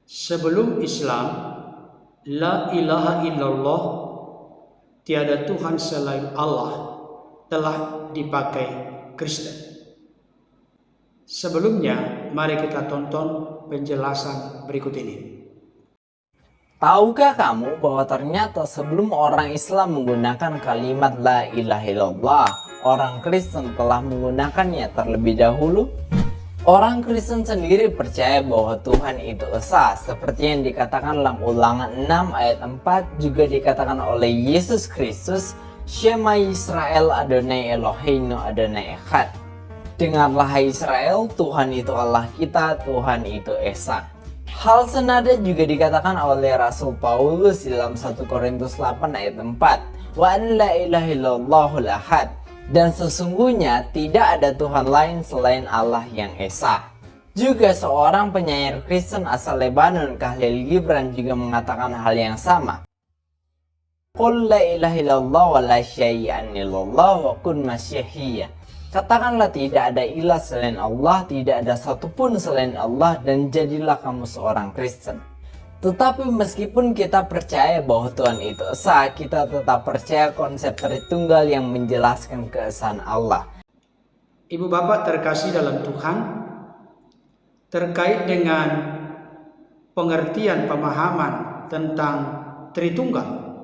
Sebelum Islam, la ilaha illallah, tiada Tuhan selain Allah, telah dipakai Kristen. Sebelumnya, mari kita tonton penjelasan berikut ini. Tahukah kamu bahwa ternyata sebelum orang Islam menggunakan kalimat la ilaha illallah, orang Kristen telah menggunakannya terlebih dahulu? Orang Kristen sendiri percaya bahwa Tuhan itu esa, seperti yang dikatakan dalam Ulangan 6 ayat 4, juga dikatakan oleh Yesus Kristus, Shema Yisrael Adonai Eloheinu Adonai Echad. Dengarlah hai Israel, Tuhan itu Allah kita, Tuhan itu esa. Hal senada juga dikatakan oleh Rasul Paulus dalam 1 Korintus 8 ayat 4, wa an la ilaha illallahul ahad. Dan sesungguhnya tidak ada Tuhan lain selain Allah yang esa. Juga seorang penyair Kristen asal Lebanon, Khalil Gibran, juga mengatakan hal yang sama. Qul la ilaha illallah wa la syai'an illallah wa kun masyahiyya. Katakanlah tidak ada ilah selain Allah, tidak ada satupun selain Allah, dan jadilah kamu seorang Kristen. Tetapi meskipun kita percaya bahwa Tuhan itu esa, kita tetap percaya konsep Tritunggal yang menjelaskan keesaan Allah. Ibu bapak terkasih dalam Tuhan, terkait dengan pengertian pemahaman tentang Tritunggal,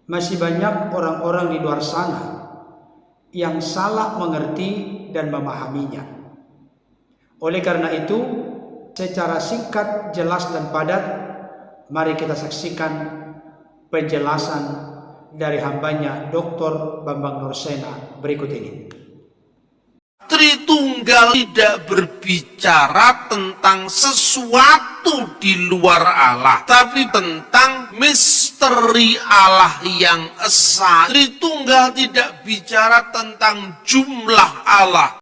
masih banyak orang-orang di luar sana yang salah mengerti dan memahaminya. Oleh karena itu, secara singkat, jelas, dan padat, mari kita saksikan penjelasan dari hambanya Dr. Bambang Nursena berikut ini. Tritunggal tidak berbicara tentang sesuatu di luar Allah, tapi tentang misteri Allah yang esa. Tritunggal tidak bicara tentang jumlah Allah.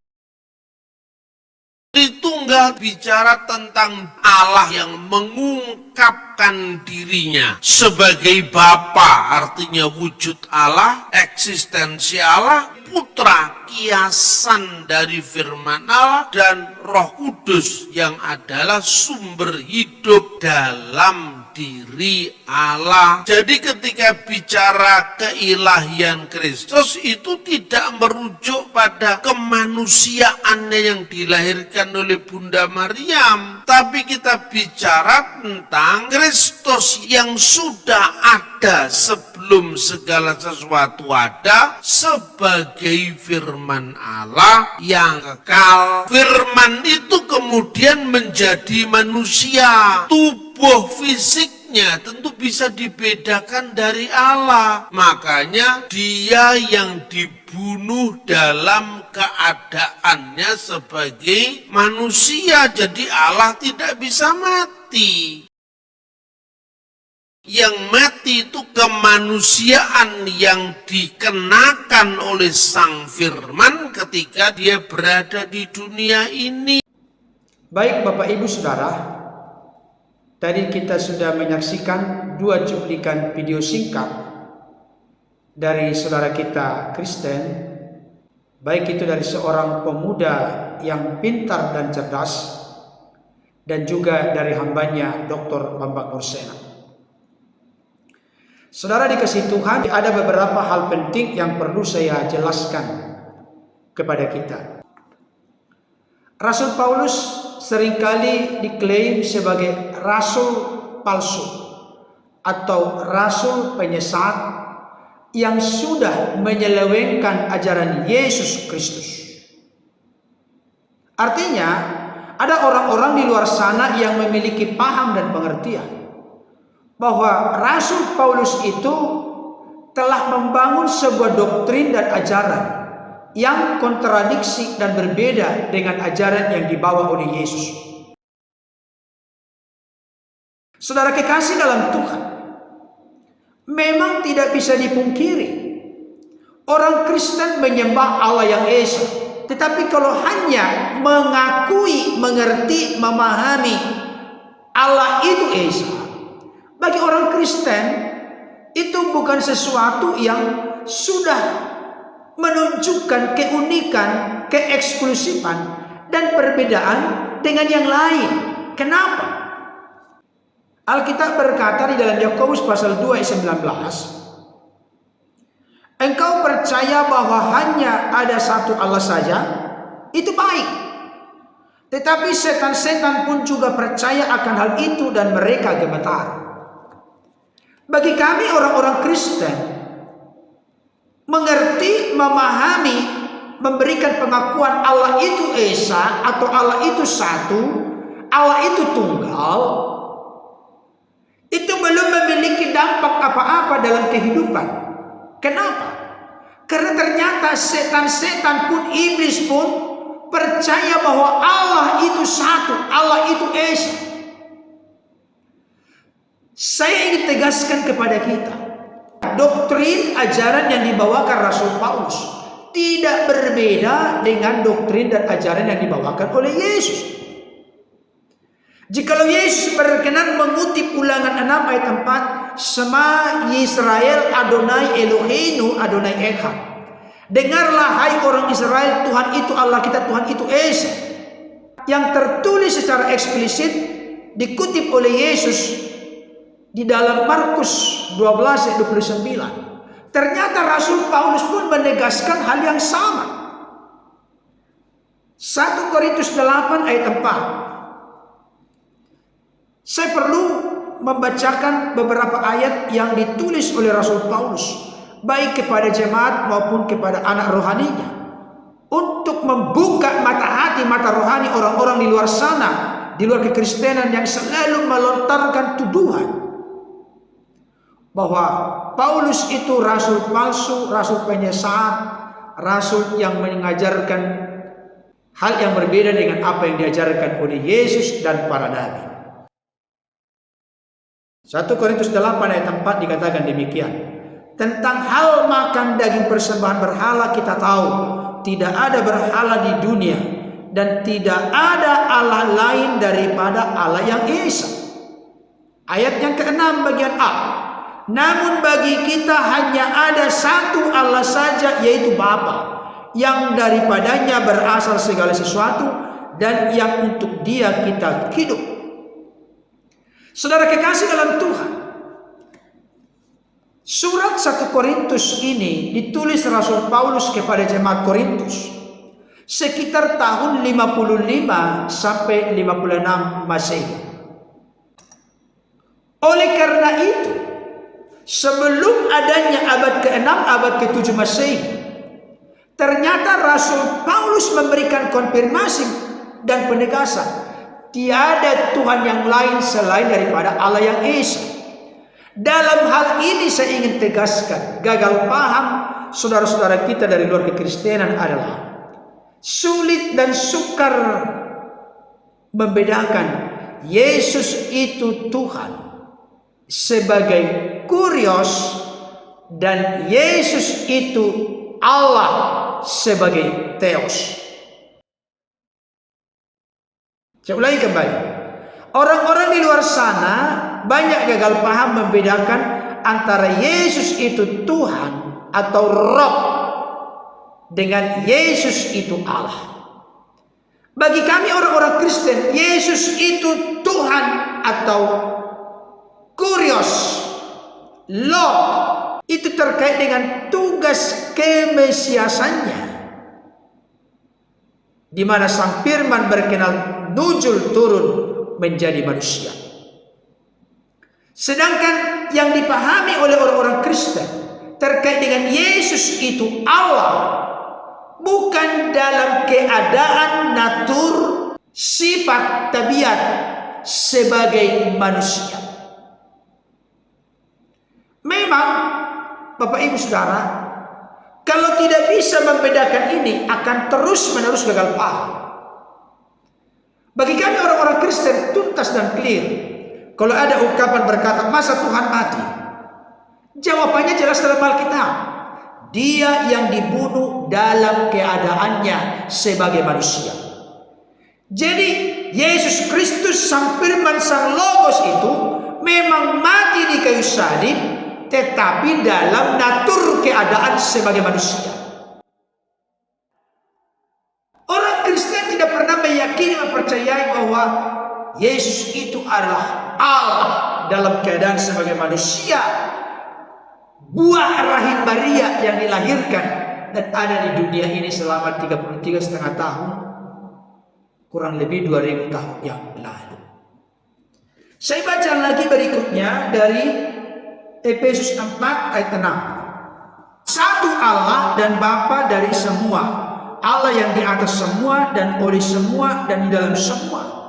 Tritunggal bicara tentang Allah yang mengungkapkan dirinya sebagai Bapa, artinya wujud Allah, eksistensi Allah, Putra, kiasan dari firman Allah, dan Roh Kudus yang adalah sumber hidup dalam diri Allah. Jadi ketika bicara keilahian Kristus itu tidak merujuk pada kemanusiaannya yang dilahirkan oleh Bunda Maryam, tapi kita bicara tentang Kristus yang sudah ada sebelum segala sesuatu ada, sebagai firman Allah yang kekal. Firman itu kemudian menjadi manusia. Tubuh fisiknya tentu bisa dibedakan dari Allah. Makanya dia yang dibunuh dalam keadaannya sebagai manusia. Jadi Allah tidak bisa mati. Yang mati itu kemanusiaan yang dikenakan oleh Sang Firman ketika dia berada di dunia ini. Baik Bapak Ibu Saudara, tadi kita sudah menyaksikan 2 cuplikan video singkat dari saudara kita Kristen, baik itu dari seorang pemuda yang pintar dan cerdas, dan juga dari hambanya Dr. Bambang Nursena. Saudara dikasih Tuhan, ada beberapa hal penting yang perlu saya jelaskan kepada kita. Rasul Paulus seringkali diklaim sebagai rasul palsu atau rasul penyesat yang sudah menyelewengkan ajaran Yesus Kristus. Artinya, ada orang-orang di luar sana yang memiliki paham dan pengertian bahwa Rasul Paulus itu telah membangun sebuah doktrin dan ajaran yang kontradiksi dan berbeda dengan ajaran yang dibawa oleh Yesus. Saudara kekasih dalam Tuhan, memang tidak bisa dipungkiri orang Kristen menyembah Allah yang esa, tetapi kalau hanya mengakui, mengerti, memahami Allah itu esa, bagi orang Kristen itu bukan sesuatu yang sudah menunjukkan keunikan, keeksklusifan, dan perbedaan dengan yang lain. Kenapa? Alkitab berkata di dalam Yakobus pasal 2 ayat 19, engkau percaya bahwa hanya ada satu Allah saja, itu baik. Tetapi setan-setan pun juga percaya akan hal itu dan mereka gemetar. Bagi kami orang-orang Kristen, mengerti, memahami, memberikan pengakuan Allah itu Esa atau Allah itu satu, Allah itu tunggal, itu belum memiliki dampak apa-apa dalam kehidupan. Kenapa? Karena ternyata setan-setan pun, iblis pun percaya bahwa Allah itu satu, Allah itu Esa. Saya ingin tegaskan kepada kita, doktrin ajaran yang dibawakan Rasul Paulus tidak berbeda dengan doktrin dan ajaran yang dibawakan oleh Yesus. Jikalau Yesus berkenan mengutip Ulangan 6 ayat 4, Shema Yisrael Adonai Eloheinu Adonai Echad. Dengarlah hai orang Israel, Tuhan itu Allah kita, Tuhan itu Esa. Yang tertulis secara eksplisit dikutip oleh Yesus di dalam Markus 12 ayat 29. Ternyata Rasul Paulus pun menegaskan hal yang sama. 1 Korintus 8 ayat 4. Saya perlu membacakan beberapa ayat yang ditulis oleh Rasul Paulus, baik kepada jemaat maupun kepada anak rohaninya, untuk membuka mata hati, mata rohani orang-orang di luar sana, di luar kekristenan yang selalu melontarkan tuduhan bahwa Paulus itu rasul palsu, rasul penyesat, rasul yang mengajarkan hal yang berbeda dengan apa yang diajarkan oleh Yesus dan para nabi. 1 Korintus 8 ayat 4 dikatakan demikian. Tentang hal makan daging persembahan berhala kita tahu, tidak ada berhala di dunia dan tidak ada Allah lain daripada Allah yang Esa. Ayat yang ke-6 bagian A. Namun bagi kita hanya ada satu Allah saja, yaitu Bapa, yang daripadanya berasal segala sesuatu dan yang untuk Dia kita hidup. Saudara kekasih dalam Tuhan, surat 1 Korintus ini ditulis Rasul Paulus kepada jemaat Korintus sekitar tahun 55 sampai 56 Masehi. Oleh karena itu, sebelum adanya abad ke-6, abad ke-7 Masehi, ternyata Rasul Paulus memberikan konfirmasi dan penegasan, tiada Tuhan yang lain selain daripada Allah yang Esa. Dalam hal ini saya ingin tegaskan, gagal paham saudara-saudara kita dari luar kekristenan adalah sulit dan sukar membedakan Yesus itu Tuhan sebagai Kurios dan Yesus itu Allah sebagai Theos. Saya ulangi kembali. Orang-orang di luar sana banyak gagal paham membedakan antara Yesus itu Tuhan atau Roh dengan Yesus itu Allah. Bagi kami orang-orang Kristen, Yesus itu Tuhan atau Kurios, Lord, itu terkait dengan tugas kemesiasannya, di mana Sang Firman berkenan nuzul turun menjadi manusia. Sedangkan yang dipahami oleh orang-orang Kristen terkait dengan Yesus itu Allah, bukan dalam keadaan natur, sifat, tabiat sebagai manusia. Memang Bapak Ibu Saudara, kalau tidak bisa membedakan ini akan terus-menerus gagal paham. Bagi kami orang-orang Kristen tuntas dan clear. Kalau ada ungkapan berkata, masa Tuhan mati? Jawabannya jelas dalam Alkitab. Dia yang dibunuh dalam keadaannya sebagai manusia. Jadi Yesus Kristus Sang Firman, Sang Logos itu memang mati di kayu salib, tetapi dalam natur keadaan sebagai manusia. Orang Kristen tidak pernah meyakini, mempercayai bahwa Yesus itu adalah Allah dalam keadaan sebagai manusia, buah rahim Maria yang dilahirkan dan ada di dunia ini selama 33,5 tahun, kurang lebih 2000 tahun yang lalu. Saya baca lagi berikutnya dari Efesus 4 ayat 6. Satu Allah dan Bapa dari semua, Allah yang di atas semua dan oleh semua dan di dalam semua.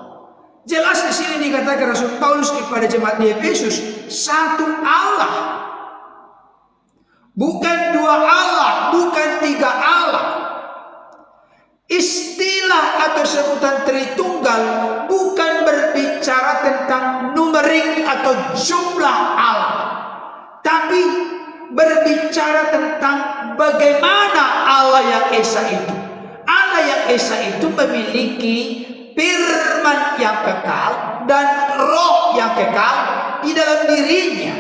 Jelas di sini dikatakan Rasul Paulus kepada jemaat di Efesus, satu Allah. Bukan dua Allah, bukan tiga Allah. Istilah atau sebutan Tritunggal bukan berbicara tentang numerik atau jumlah Allah, tapi berbicara tentang bagaimana Allah yang Esa itu. Allah yang Esa itu memiliki firman yang kekal dan roh yang kekal di dalam dirinya.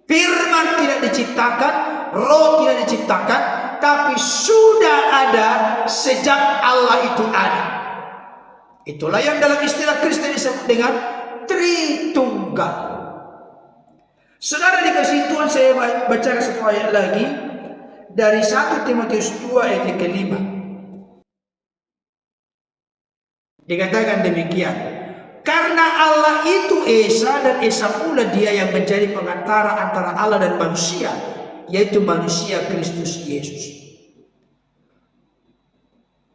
Firman tidak diciptakan, roh tidak diciptakan, tapi sudah ada sejak Allah itu ada. Itulah yang dalam istilah Kristen disebut dengan Tritunggal. Saudara dikasih Tuhan, saya baca satu ayat lagi dari 1 Timotius 2 ayat ke-5. Dikatakan demikian, karena Allah itu Esa dan Esa pula dia yang menjadi pengantara antara Allah dan manusia, yaitu manusia Kristus Yesus.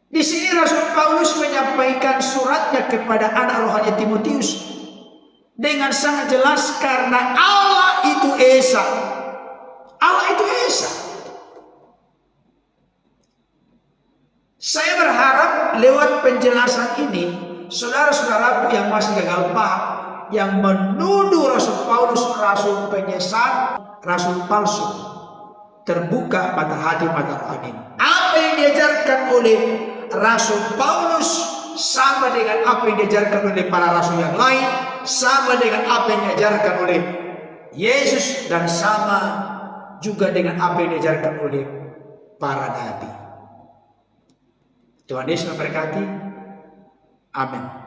Di sini Rasul Paulus menyampaikan suratnya kepada anak rohani Timotius dengan sangat jelas, karena Allah itu Esa. Allah itu Esa. Saya berharap lewat penjelasan ini, saudara-saudaraku yang masih gagal paham, yang menuduh Rasul Paulus rasul penyesat, rasul palsu, terbuka mata hati, mata rohani. Apa yang diajarkan oleh Rasul Paulus sama dengan apa yang diajarkan oleh para rasul yang lain, sama dengan apa yang diajarkan oleh Yesus, dan sama juga dengan apa yang diajarkan oleh para nabi. Tuhan Yesus memberkati. Amin.